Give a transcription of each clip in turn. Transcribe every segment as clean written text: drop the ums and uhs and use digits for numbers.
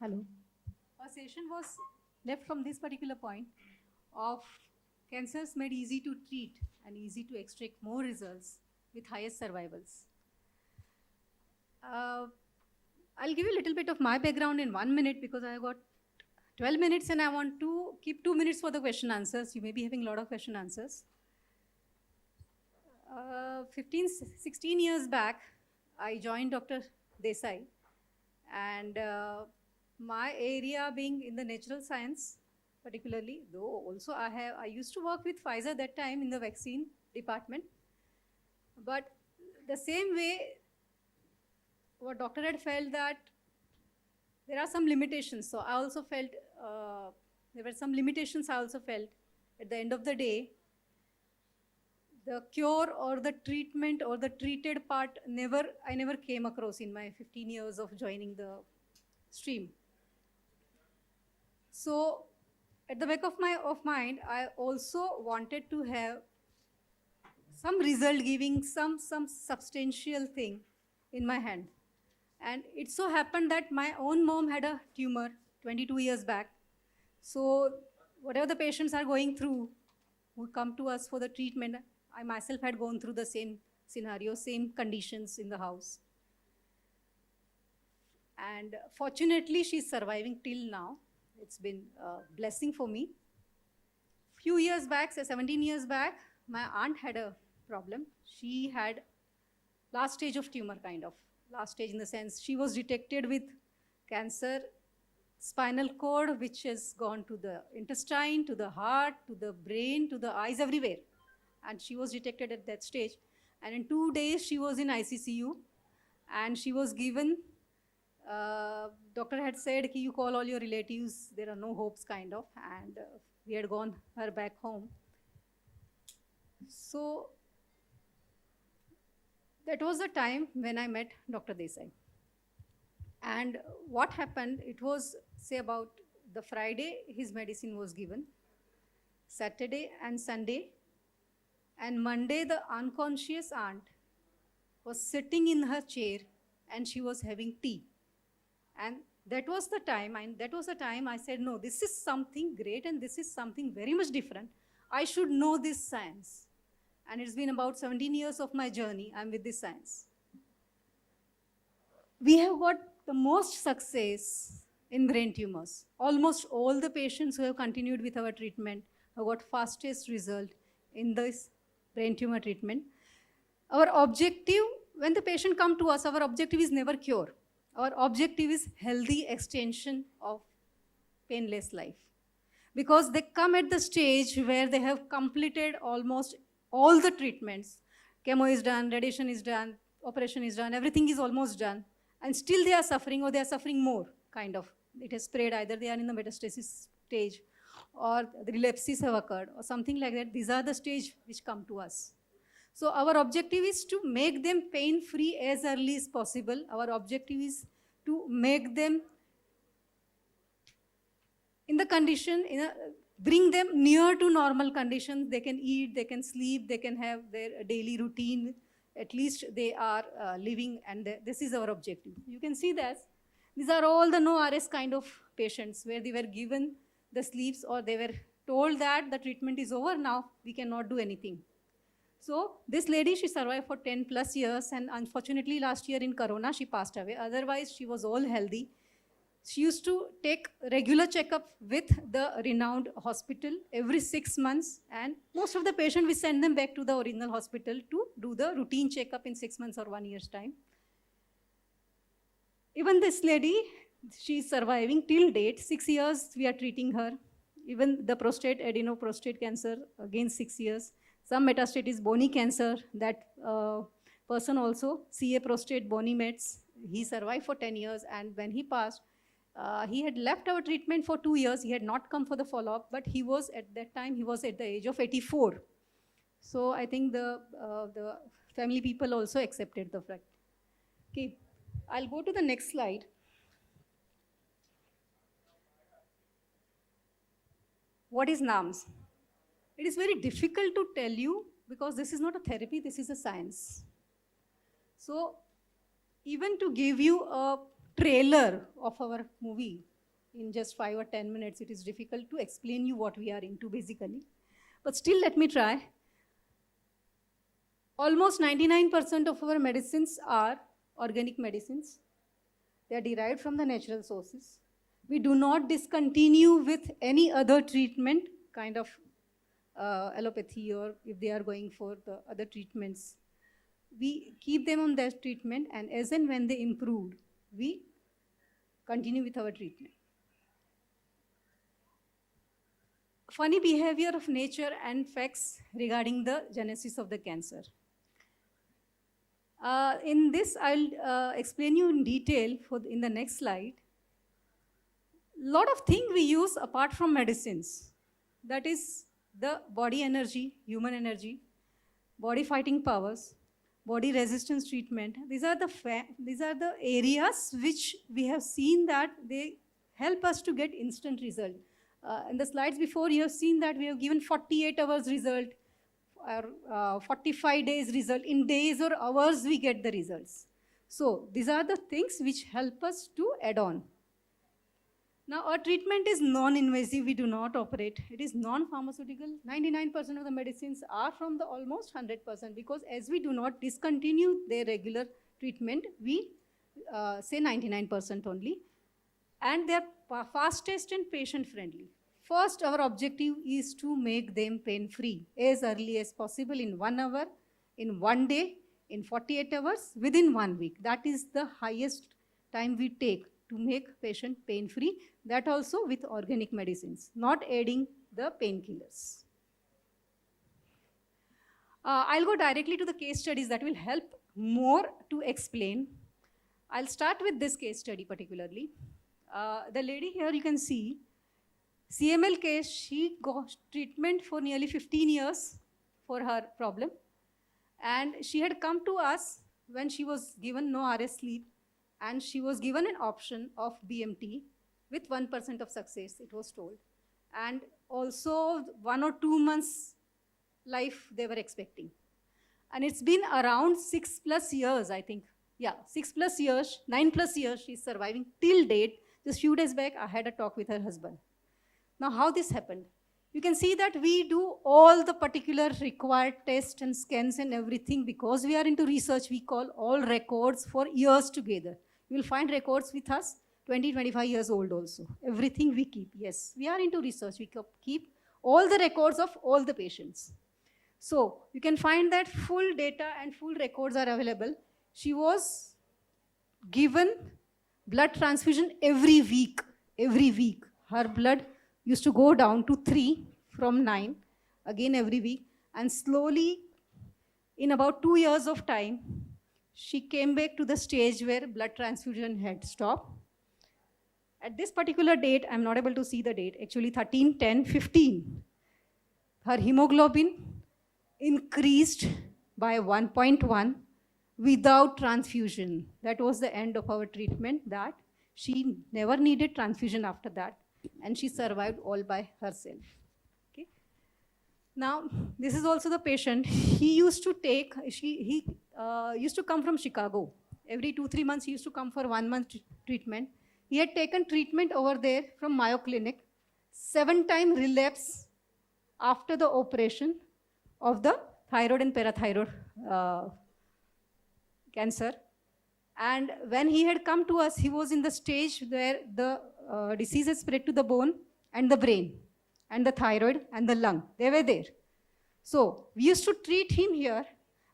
Hello. Our session was left from this particular point of cancers made easy to treat and easy to extract more results with highest survivals. I'll give you a little bit of my background in 1 minute because I got 12 minutes and I want to keep 2 minutes for the question answers. You may be having a lot of question answers. 16 years back, I joined Dr. Desai, and my area being in the natural science, particularly, though also I used to work with Pfizer that time in the vaccine department, but the same way, what doctor had felt that there are some limitations. So I also felt there were some limitations I also felt. At the end of the day, the cure or the treatment or the treated part I never came across in my 15 years of joining the stream. So at the back of my mind, I also wanted to have some result giving some substantial thing in my hand. And it so happened that my own mom had a tumor 22 years back. So whatever the patients are going through who come to us for the treatment, I myself had gone through the same scenario, same conditions in the house. And fortunately, she's surviving till now. It's been a blessing for me. Few years back, say 17 years back, my aunt had a problem. She had last stage of tumor, kind of. Last stage in the sense, she was detected with cancer, spinal cord, which has gone to the intestine, to the heart, to the brain, to the eyes, everywhere. And she was detected at that stage. And in 2 days, she was in ICCU. And she was given, doctor had said, you call all your relatives, there are no hopes, kind of. And we had gone her back home. So that was the time when I met Dr. Desai. And what happened, it was, say, about the Friday, his medicine was given, Saturday and Sunday, and Monday, the unconscious aunt was sitting in her chair and she was having tea. And that was the time I said, no, this is something great and this is something very much different. I should know this science. And it's been about 17 years of my journey, I'm with this science. We have got the most success in brain tumors. Almost all the patients who have continued with our treatment have got fastest result in this brain tumor treatment. Our objective, when the patient come to us, our objective is never cure. Our objective is healthy extension of painless life. Because they come at the stage where they have completed almost all the treatments. Chemo is done, radiation is done, operation is done, everything is almost done. And still they are suffering, or they are suffering more, kind of. It has spread, either they are in the metastasis stage or the relapses have occurred or something like that. These are the stage which come to us. So our objective is to make them pain-free as early as possible. Our objective is to make them in the condition, bring them near to normal conditions. They can eat, they can sleep, they can have their daily routine. At least they are living, and this is our objective. You can see that these are all the no RS kind of patients where they were given the sleeps or they were told that the treatment is over now, we cannot do anything. So this lady, she survived for 10 plus years, and unfortunately last year in Corona, she passed away. Otherwise, she was all healthy. She used to take regular checkup with the renowned hospital every 6 months, and most of the patients, we send them back to the original hospital to do the routine checkup in 6 months or 1 year's time. Even this lady, she's surviving till date. 6 years we are treating her. Even the adenoprostate cancer, again 6 years. Some metastatic bony cancer, that person also, CA prostate bony mets, he survived for 10 years, and when he passed, he had left our treatment for 2 years. He had not come for the follow-up, but he was at that time, he was at the age of 84. So I think the family people also accepted the fact. Okay, I'll go to the next slide. What is NAMS? It is very difficult to tell you because this is not a therapy, this is a science. So even to give you a trailer of our movie, in just 5 or 10 minutes, it is difficult to explain you what we are into basically. But still, let me try. Almost 99% of our medicines are organic medicines. They are derived from the natural sources. We do not discontinue with any other treatment, kind of allopathy, or if they are going for the other treatments. We keep them on that treatment, and as and when they improve, we continue with our treatment. Funny behavior of nature and facts regarding the genesis of the cancer. In this, I'll explain you in detail in the next slide. Lot of things we use apart from medicines. That is the body energy, human energy, body fighting powers, body resistance treatment. These are the areas which we have seen that they help us to get instant result. In the slides before, you have seen that we have given 48 hours result, or 45 days result. In days or hours, we get the results. So these are the things which help us to add on. Now, our treatment is non-invasive. We do not operate. It is non-pharmaceutical. 99% of the medicines are from the almost 100%, because as we do not discontinue their regular treatment, we say 99% only. And they are fastest and patient-friendly. First, our objective is to make them pain-free as early as possible, in 1 hour, in 1 day, in 48 hours, within 1 week. That is the highest time we take to make patient pain-free. That also with organic medicines, not adding the painkillers. I'll go directly to the case studies that will help more to explain. I'll start with this case study particularly. The lady here you can see, CML case, she got treatment for nearly 15 years for her problem. And she had come to us when she was given no RS sleep, and she was given an option of BMT with 1% of success, it was told. And also 1 or 2 months life they were expecting. And it's been around 6+ years, I think. Yeah, 6+ years, 9+ years she's surviving till date. Just few days back, I had a talk with her husband. Now, how this happened? You can see that we do all the particular required tests and scans and everything. Because we are into research, we call all records for years together. You will find records with us, 20, 25 years old also. Everything we keep, yes. We are into research. We keep all the records of all the patients. So, you can find that full data and full records are available. She was given blood transfusion every week. Every week. Her blood used to go down to 3 from 9, again every week. And slowly, in about 2 years of time, she came back to the stage where blood transfusion had stopped. At this particular date, I'm not able to see the date, actually 13/10/15, her hemoglobin increased by 1.1 without transfusion. That was the end of our treatment, that she never needed transfusion after that, and she survived all by herself. Okay. Now, this is also the patient. He used to take, he used to come from Chicago. Every 2-3 months, he used to come for 1 month treatment. He had taken treatment over there from Mayo Clinic, 7-time relapse after the operation of the thyroid and parathyroid cancer. And when he had come to us, he was in the stage where the disease had spread to the bone and the brain and the thyroid and the lung. They were there. So we used to treat him here,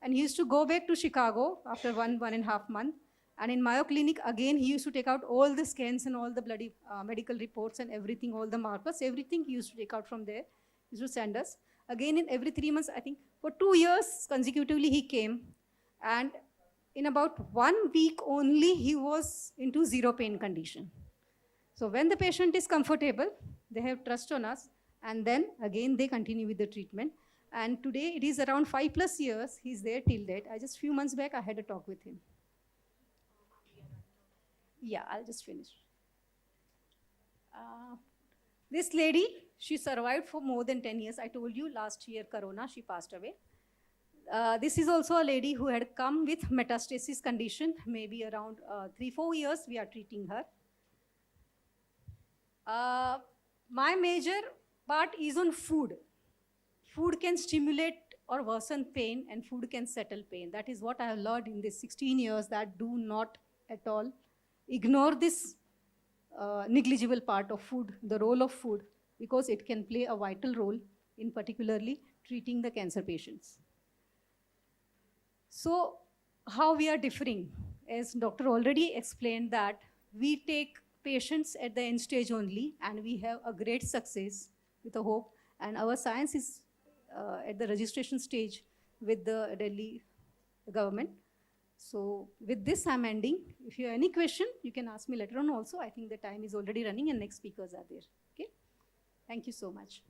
and he used to go back to Chicago after 1.5 months. And in Mayo Clinic, again, he used to take out all the scans and all the bloody medical reports and everything, all the markers, everything he used to take out from there. He used to send us. Again, in every 3 months, I think, for 2 years consecutively, he came. And in about 1 week only, he was into zero pain condition. So when the patient is comfortable, they have trust on us, and then again, they continue with the treatment. And today, it is around 5+ years, he's there till date. Just few months back, I had a talk with him. Yeah, I'll just finish. This lady, she survived for more than 10 years. I told you last year, Corona, she passed away. This is also a lady who had come with metastasis condition, maybe around 3-4 years we are treating her. Uh, my major part is on food. Food can stimulate or worsen pain, and food can settle pain. That is what I have learned in these 16 years, that do not at all ignore this negligible part of food, the role of food, because it can play a vital role in particularly treating the cancer patients. So how we are differing? As doctor already explained that we take patients at the end stage only, and we have a great success with a hope, and our science is at the registration stage with the Delhi government. So with this, I'm ending. If you have any question, you can ask me later on also. I think the time is already running and next speakers are there. Okay? Thank you so much.